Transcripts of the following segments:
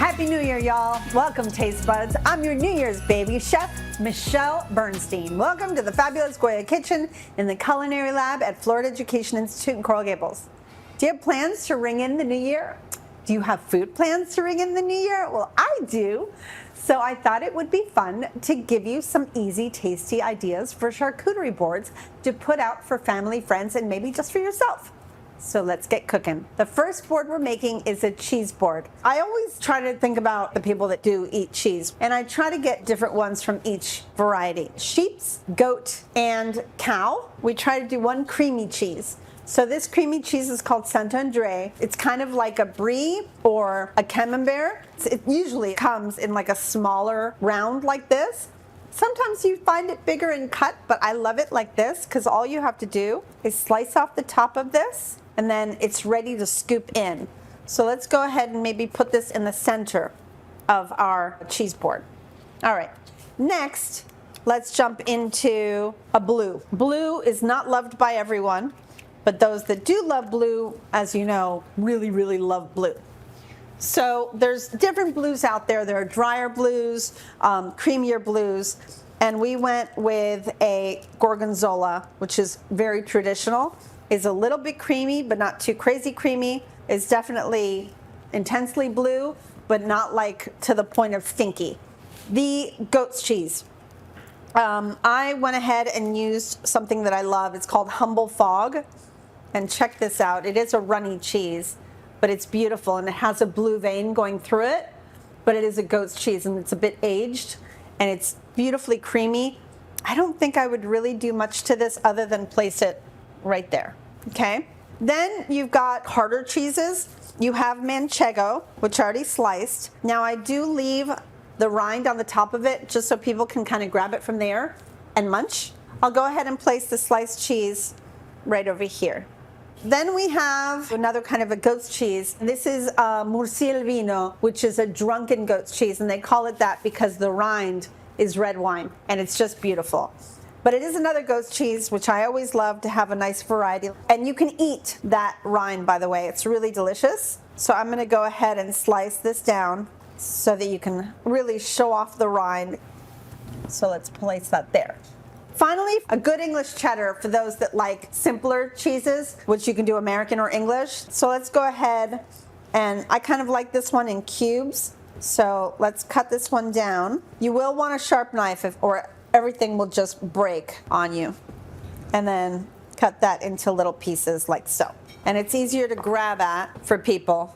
Happy New Year, y'all. Welcome, Taste Buds. I'm your New Year's baby, Chef Michelle Bernstein. Welcome to the fabulous Goya Kitchen in the Culinary Lab at Florida Education Institute in Coral Gables. Do you have plans to ring in the new year? Do you have food plans to ring in the new year? Well, I do. So I thought it would be fun to give you some easy, tasty ideas for charcuterie boards to put out for family, friends, and maybe just for yourself. So let's get cooking. The first board we're making is a cheese board. I always try to think about the people that do eat cheese, and I try to get different ones from each variety. Sheep's, goat, and cow. We try to do one creamy cheese. So this creamy cheese is called Saint-André. It's kind of like a brie or a camembert. It usually comes in like a smaller round like this. Sometimes you find it bigger and cut, but I love it like this because all you have to do is slice off the top of this and then it's ready to scoop in. So let's go ahead and maybe put this in the center of our cheese board. All right, next, let's jump into a blue. Blue is not loved by everyone, but those that do love blue, as you know, really, really love blue. So there's different blues out there. There are drier blues, creamier blues, and we went with a gorgonzola, which is very traditional. Is a little bit creamy, but not too crazy creamy. Is definitely intensely blue, but not like to the point of stinky. The goat's cheese. I went ahead and used something that I love. It's called Humble Fog. And check this out. It is a runny cheese, but it's beautiful and it has a blue vein going through it, but it is a goat's cheese and it's a bit aged and it's beautifully creamy. I don't think I would really do much to this other than place it right there, okay? Then you've got harder cheeses. You have manchego, which I already sliced. Now I do leave the rind on the top of it just so people can kind of grab it from there and munch. I'll go ahead and place the sliced cheese right over here. Then we have another kind of a goat's cheese. This is Murcielvino, which is a drunken goat's cheese, and they call it that because the rind is red wine, and it's just beautiful. But it is another goat's cheese, which I always love to have a nice variety. And you can eat that rind, by the way. It's really delicious. So I'm gonna go ahead and slice this down so that you can really show off the rind. So let's place that there. Finally, a good English cheddar for those that like simpler cheeses, which you can do American or English. So let's go ahead, and I kind of like this one in cubes. So let's cut this one down. You will want a sharp knife or everything will just break on you. And then cut that into little pieces like so. And it's easier to grab at for people.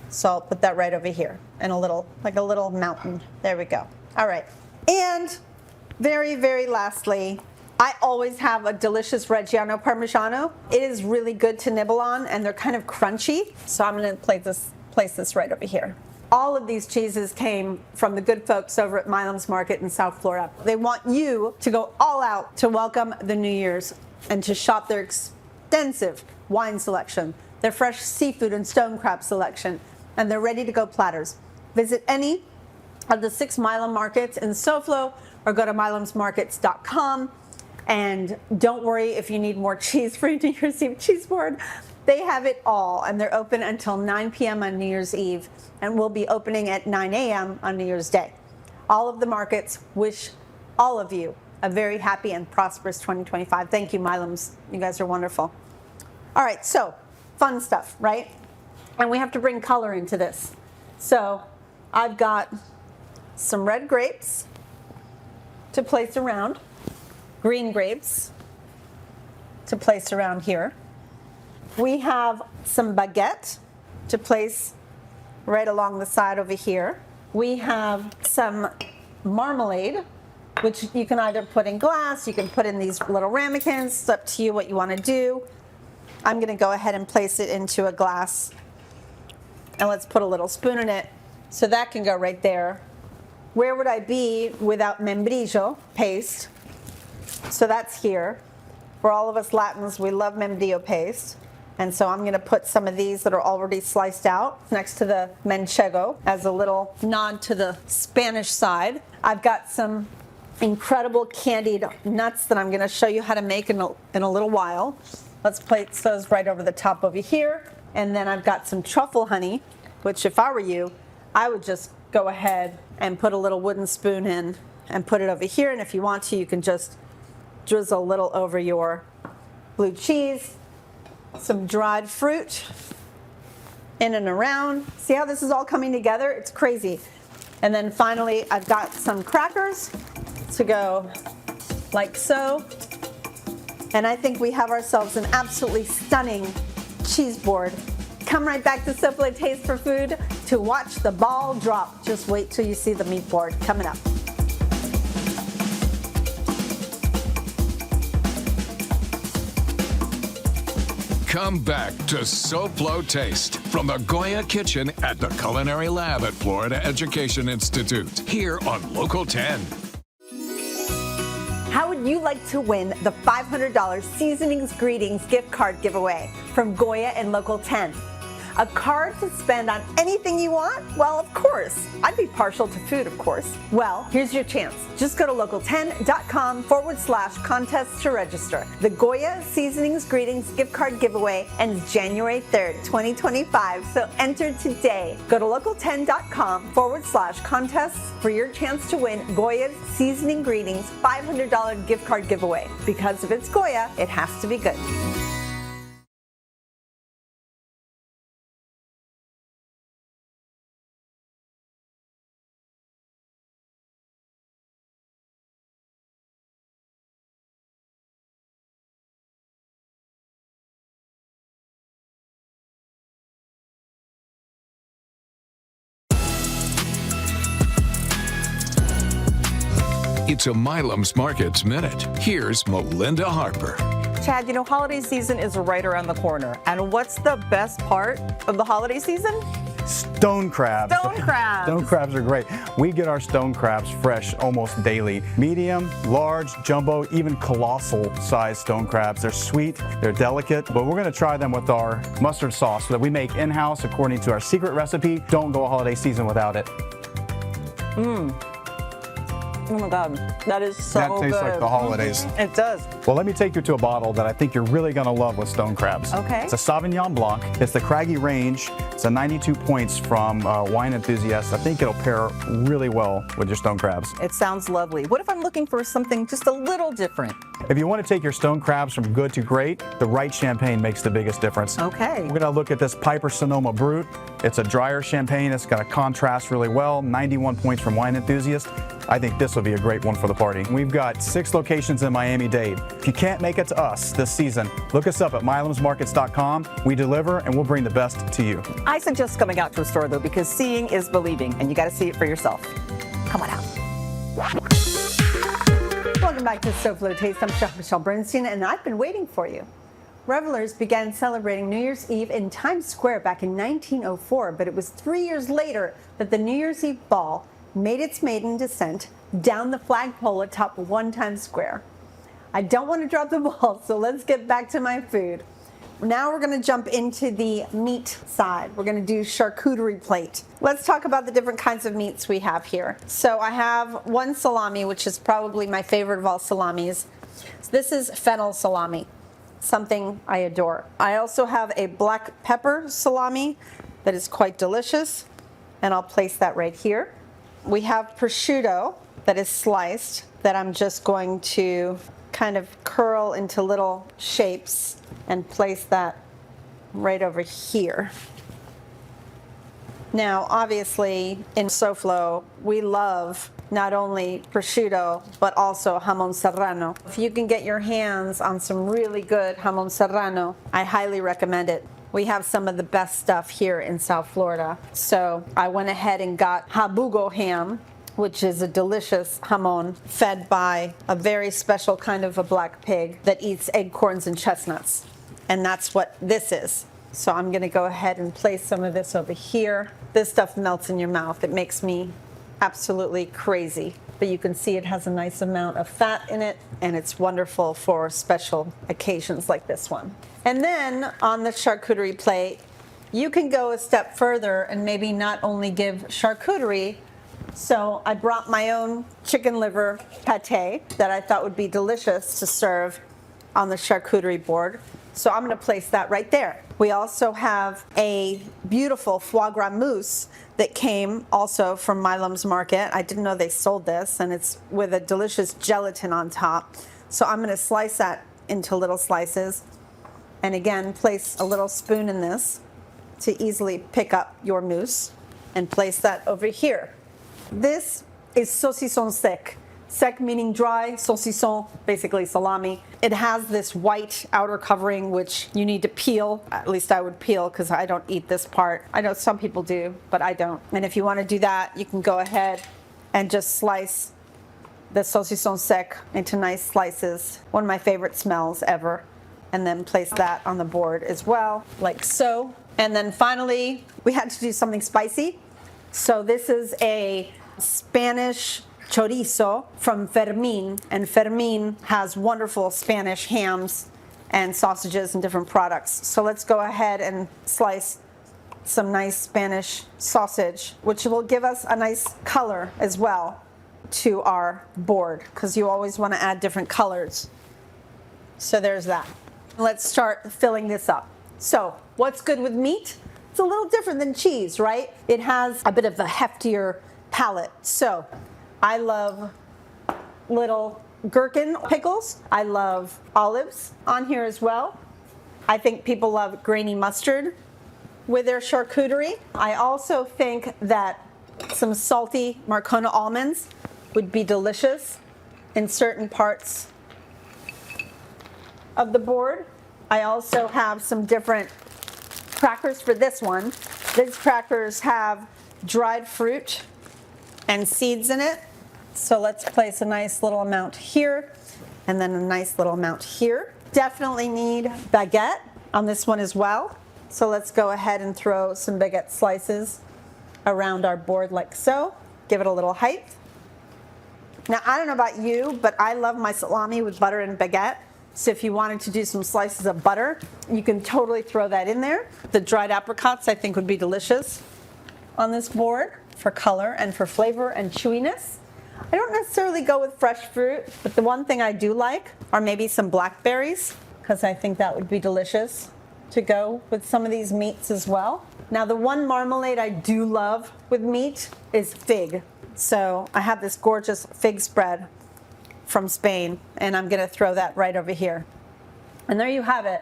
So I'll put that right over here in a little, like a little mountain. There we go. All right. And very, very lastly, I always have a delicious Reggiano Parmigiano. It is really good to nibble on, and they're kind of crunchy. So I'm going to place this right over here. All of these cheeses came from the good folks over at Milam's Market in South Florida. They want you to go all out to welcome the New Year's and to shop their extensive wine selection, their fresh seafood and stone crab selection, and their ready-to-go platters. Visit any of the 6 Milam markets in SoFlo or go to milamsmarkets.com. And don't worry if you need more cheese for your New Year's Eve cheese board. They have it all, and they're open until 9 p.m. on New Year's Eve, and we'll be opening at 9 a.m. on New Year's Day. All of the markets wish all of you a very happy and prosperous 2025. Thank you, Milams. You guys are wonderful. All right, so fun stuff, right? And we have to bring color into this. So I've got some red grapes to place around, green grapes to place around here. We have some baguette to place right along the side over here. We have some marmalade, which you can either put in glass, you can put in these little ramekins. It's up to you what you want to do. I'm going to go ahead and place it into a glass, and let's put a little spoon in it so that can go right there. Where would I be without membrillo paste? So that's here. For all of us Latins, we love membrillo paste. And so I'm going to put some of these that are already sliced out next to the manchego as a little nod to the Spanish side. I've got some incredible candied nuts that I'm going to show you how to make in a little while. Let's place those right over the top over here. And then I've got some truffle honey, which if I were you, I would just go ahead and put a little wooden spoon in and put it over here. And if you want to, you can just drizzle a little over your blue cheese, some dried fruit, in and around. See how this is all coming together? It's crazy. And then finally, I've got some crackers to go like so. And I think we have ourselves an absolutely stunning cheese board. Come right back to SoFlo Taste for Food to watch the ball drop. Just wait till you see the meat board coming up. Come back to SoFlo Taste from the Goya Kitchen at the Culinary Lab at Florida Education Institute, here on Local 10. How would you like to win the $500 Seasonings Greetings gift card giveaway from Goya and Local 10? A card to spend on anything you want? Well, of course. I'd be partial to food, of course. Well, here's your chance. Just go to local10.com/contest to register. The Goya Seasonings Greetings gift card giveaway ends January 3rd, 2025, so enter today. Go to local10.com/contest for your chance to win Goya's Seasoning Greetings $500 gift card giveaway. Because if it's Goya, it has to be good. It's a Milam's Markets Minute. Here's Melinda Harper. Chad, you know, holiday season is right around the corner. And what's the best part of the holiday season? Stone crabs. Stone crabs. Stone crabs are great. We get our stone crabs fresh almost daily. Medium, large, jumbo, even colossal size stone crabs. They're sweet, they're delicate, but we're gonna try them with our mustard sauce that we make in-house according to our secret recipe. Don't go a holiday season without it. Oh my God, that is so good. That tastes like the holidays. It does. Well, let me take you to a bottle that I think you're really gonna love with stone crabs. Okay. It's a Sauvignon Blanc. It's the Craggy Range. It's a 92 points from wine enthusiasts. I think it'll pair really well with your stone crabs. It sounds lovely. What if I'm looking for something just a little different? If you want to take your stone crabs from good to great, the right champagne makes the biggest difference. Okay. We're gonna look at this Piper Sonoma Brut. It's a drier champagne. It's gonna contrast really well. 91 points from wine enthusiasts. I think this will be a great one for the party. We've got 6 locations in Miami-Dade. If you can't make it to us this season, look us up at milamsmarkets.com. We deliver and we'll bring the best to you. I suggest coming out to a store though, because seeing is believing, and you got to see it for yourself. Come on out. Welcome back to SoFlo Taste. I'm Chef Michelle Bernstein, and I've been waiting for you. Revelers began celebrating New Year's Eve in Times Square back in 1904, but it was 3 years later that the New Year's Eve ball made its maiden descent down the flagpole atop One Times Square. I don't want to drop the ball, so let's get back to my food. Now we're going to jump into the meat side. We're going to do charcuterie plate. Let's talk about the different kinds of meats we have here. So I have one salami, which is probably my favorite of all salamis. So this is fennel salami, something I adore. I also have a black pepper salami that is quite delicious, and I'll place that right here. We have prosciutto that is sliced that I'm just going to kind of curl into little shapes and place that right over here. Now, obviously, in SoFlo, we love not only prosciutto, but also jamon serrano. If you can get your hands on some really good jamon serrano, I highly recommend it. We have some of the best stuff here in South Florida. So I went ahead and got jabugo ham, which is a delicious jamon fed by a very special kind of a black pig that eats acorns and chestnuts. And that's what this is. So I'm gonna go ahead and place some of this over here. This stuff melts in your mouth. It makes me absolutely crazy. But you can see it has a nice amount of fat in it, and it's wonderful for special occasions like this one. And then on the charcuterie plate, you can go a step further and maybe not only give charcuterie. So I brought my own chicken liver pate that I thought would be delicious to serve on the charcuterie board. So I'm going to place that right there. We also have a beautiful foie gras mousse that came also from Milam's Market. I didn't know they sold this, and it's with a delicious gelatin on top. So I'm going to slice that into little slices. And again, place a little spoon in this to easily pick up your mousse and place that over here. This is saucisson sec. Sec meaning dry, saucisson, basically salami. It has this white outer covering, which you need to peel. At least I would peel because I don't eat this part. I know some people do, but I don't. And if you want to do that, you can go ahead and just slice the saucisson sec into nice slices. One of my favorite smells ever. And then place that on the board as well, like so. And then finally, we had to do something spicy. So this is a Spanish chorizo from Fermin, and Fermin has wonderful Spanish hams and sausages and different products. So let's go ahead and slice some nice Spanish sausage, which will give us a nice color as well to our board, because you always want to add different colors. So there's that. Let's start filling this up. So what's good with meat? It's a little different than cheese, right? It has a bit of a heftier palate. So I love little gherkin pickles. I love olives on here as well. I think people love grainy mustard with their charcuterie. I also think that some salty Marcona almonds would be delicious in certain parts of the board. I also have some different crackers for this one. These crackers have dried fruit and seeds in it. So let's place a nice little amount here and then a nice little amount here. Definitely need baguette on this one as well. So let's go ahead and throw some baguette slices around our board like so. Give it a little height. Now, I don't know about you, but I love my salami with butter and baguette. So if you wanted to do some slices of butter, you can totally throw that in there. The dried apricots, I think, would be delicious on this board for color and for flavor and chewiness. I don't necessarily go with fresh fruit, but the one thing I do like are maybe some blackberries, because I think that would be delicious to go with some of these meats as well. Now, the one marmalade I do love with meat is fig. So I have this gorgeous fig spread from Spain, and I'm going to throw that right over here. And there you have it.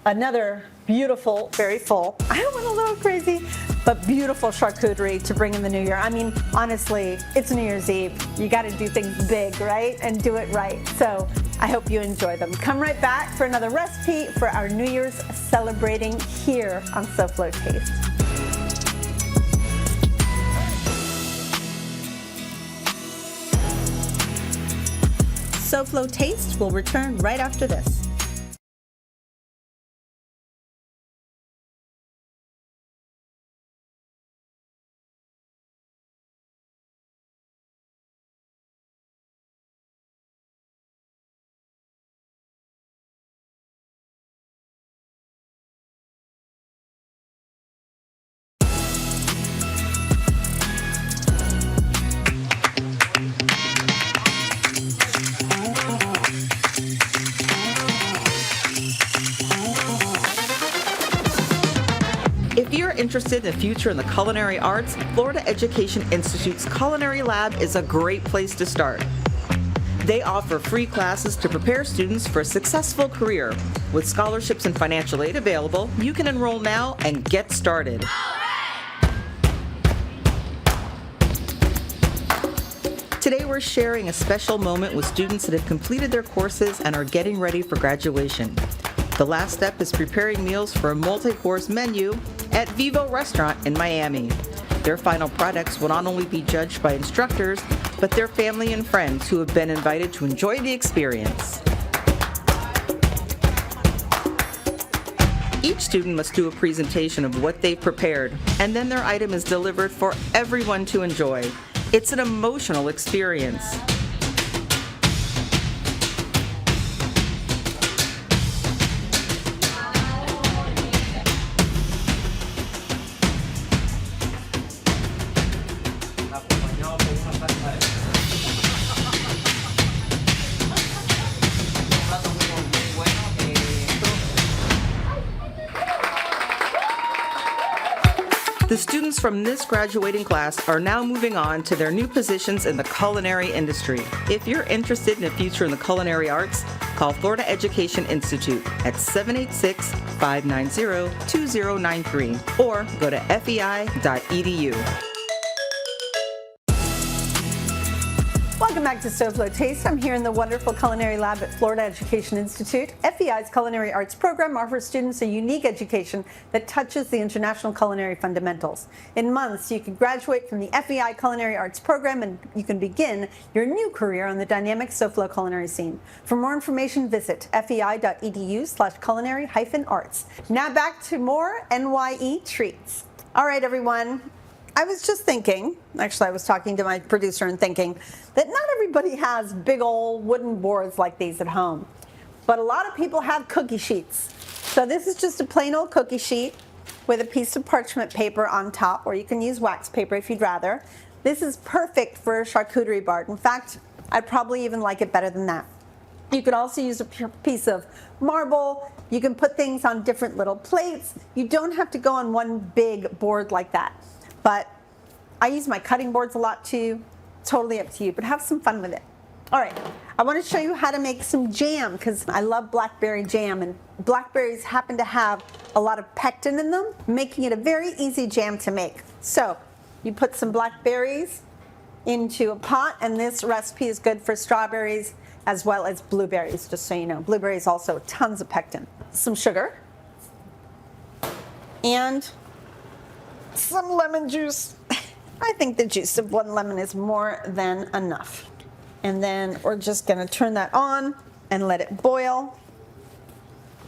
Another beautiful, very full, I went a little crazy, but beautiful charcuterie to bring in the new year. I mean, honestly, it's New Year's Eve. You got to do things big, right? And do it right. So I hope you enjoy them. Come right back for another recipe for our New Year's celebrating here on SoFlo Taste. SoFlo Taste will return right after this. If you're interested in the future in the culinary arts, Florida Education Institute's Culinary Lab is a great place to start. They offer free classes to prepare students for a successful career. With scholarships and financial aid available, you can enroll now and get started. Today we're sharing a special moment with students that have completed their courses and are getting ready for graduation. The last step is preparing meals for a multi-course menu at Vivo Restaurant in Miami. Their final products will not only be judged by instructors, but their family and friends who have been invited to enjoy the experience. Each student must do a presentation of what they've prepared, and then their item is delivered for everyone to enjoy. It's an emotional experience. The students from this graduating class are now moving on to their new positions in the culinary industry. If you're interested in a future in the culinary arts, call Florida Education Institute at 786-590-2093 or go to fei.edu. Welcome back to SoFlo Taste. I'm here in the wonderful Culinary Lab at Florida Education Institute. FEI's Culinary Arts program offers students a unique education that touches the international culinary fundamentals. In months, you can graduate from the FEI Culinary Arts program and you can begin your new career on the dynamic SoFlo culinary scene. For more information, visit fei.edu/culinary-arts. Now back to more NYE treats. All right, everyone. I was just thinking, actually I was talking to my producer and thinking that not everybody has big old wooden boards like these at home, but a lot of people have cookie sheets. So this is just a plain old cookie sheet with a piece of parchment paper on top, or you can use wax paper if you'd rather. This is perfect for a charcuterie board. In fact, I'd probably even like it better than that. You could also use a piece of marble. You can put things on different little plates. You don't have to go on one big board like that. But I use my cutting boards a lot too. Totally up to you, but have some fun with it. All right, I want to show you how to make some jam because I love blackberry jam, and blackberries happen to have a lot of pectin in them, making it a very easy jam to make. So you put some blackberries into a pot, and this recipe is good for strawberries as well as blueberries, just so you know. Blueberries also tons of pectin. Some sugar and some lemon juice. I think the juice of one lemon is more than enough. And then we're just gonna turn that on and let it boil.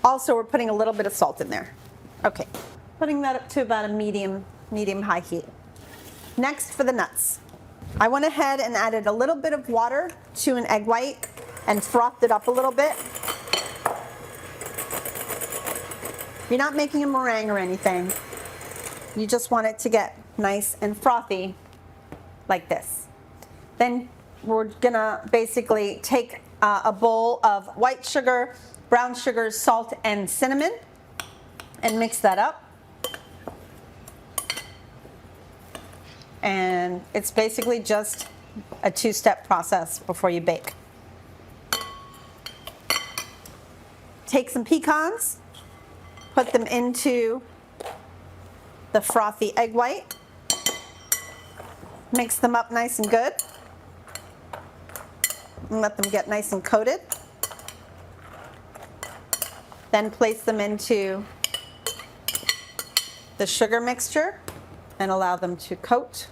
Also, we're putting a little bit of salt in there. Okay, putting that up to about a medium high heat. Next, for the nuts. I went ahead and added a little bit of water to an egg white and frothed it up a little bit. You're not making a meringue or anything. You just want it to get nice and frothy like this. Then we're gonna basically take a bowl of white sugar, brown sugar, salt, and cinnamon and mix that up. And it's basically just a two-step process before you bake. Take some pecans, put them into the frothy egg white, mix them up nice and good, and let them get nice and coated. Then place them into the sugar mixture and allow them to coat.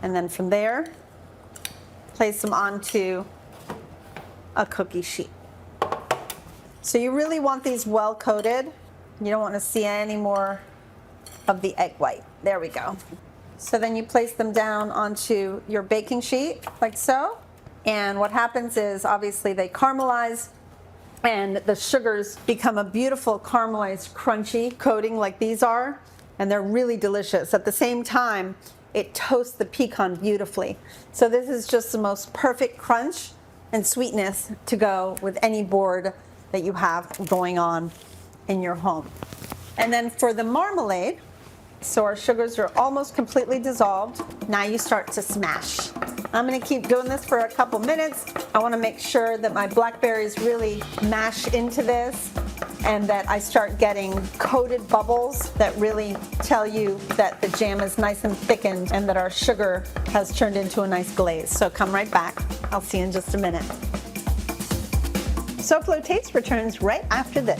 And then from there, place them onto a cookie sheet. So you really want these well coated. You don't want to see any more of the egg white. There we go. So then you place them down onto your baking sheet like so. And what happens is obviously they caramelize and the sugars become a beautiful caramelized crunchy coating like these are. And they're really delicious. At the same time, it toasts the pecan beautifully. So this is just the most perfect crunch and sweetness to go with any board that you have going on in your home. And then for the marmalade, so our sugars are almost completely dissolved. Now you start to smash. I'm gonna keep doing this for a couple minutes. I wanna make sure that my blackberries really mash into this and that I start getting coated bubbles that really tell you that the jam is nice and thickened and that our sugar has turned into a nice glaze. So come right back. I'll see you in just a minute. SoFlo Taste returns right after this.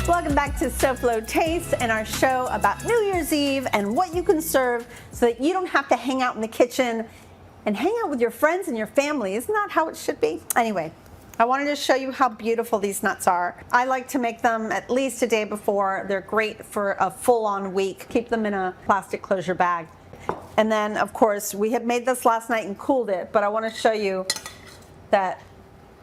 Welcome back to SoFlo Taste and our show about New Year's Eve and what you can serve so that you don't have to hang out in the kitchen and hang out with your friends and your family. Isn't that how it should be? Anyway, I wanted to show you how beautiful these nuts are. I like to make them at least a day before. They're great for a full-on week. Keep them in a plastic closure bag. And then, of course, we had made this last night and cooled it, but I want to show you that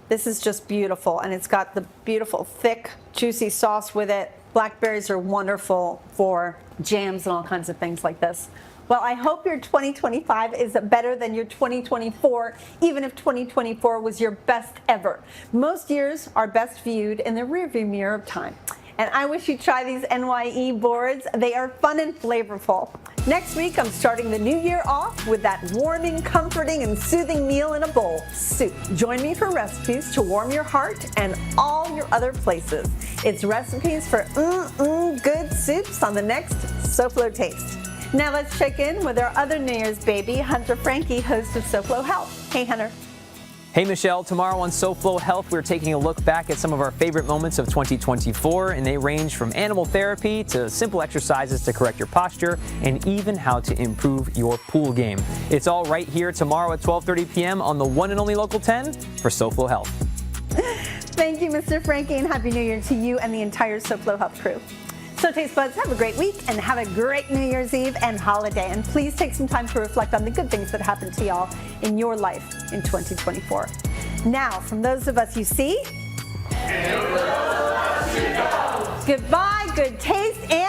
this is just beautiful, and it's got the beautiful, thick, juicy sauce with it. Blackberries are wonderful for jams and all kinds of things like this. Well, I hope your 2025 is better than your 2024, even if 2024 was your best ever. Most years are best viewed in the rearview mirror of time. And I wish you'd try these NYE boards. They are fun and flavorful. Next week, I'm starting the new year off with that warming, comforting, and soothing meal in a bowl, soup. Join me for recipes to warm your heart and all your other places. It's recipes for good soups on the next SoFlo Taste. Now let's check in with our other New Year's baby, Hunter Frankie, host of SoFlo Health. Hey, Hunter. Hey Michelle, tomorrow on SoFlo Health, we're taking a look back at some of our favorite moments of 2024, and they range from animal therapy to simple exercises to correct your posture and even how to improve your pool game. It's all right here tomorrow at 12:30 p.m. on the one and only Local 10 for SoFlo Health. Thank you, Mr. Frankie, and Happy New Year to you and the entire SoFlo Health crew. So Taste Buds, have a great week and have a great New Year's Eve and holiday. And please take some time to reflect on the good things that happened to y'all in your life in 2024. Now, from those of us you see, goodbye, good taste, and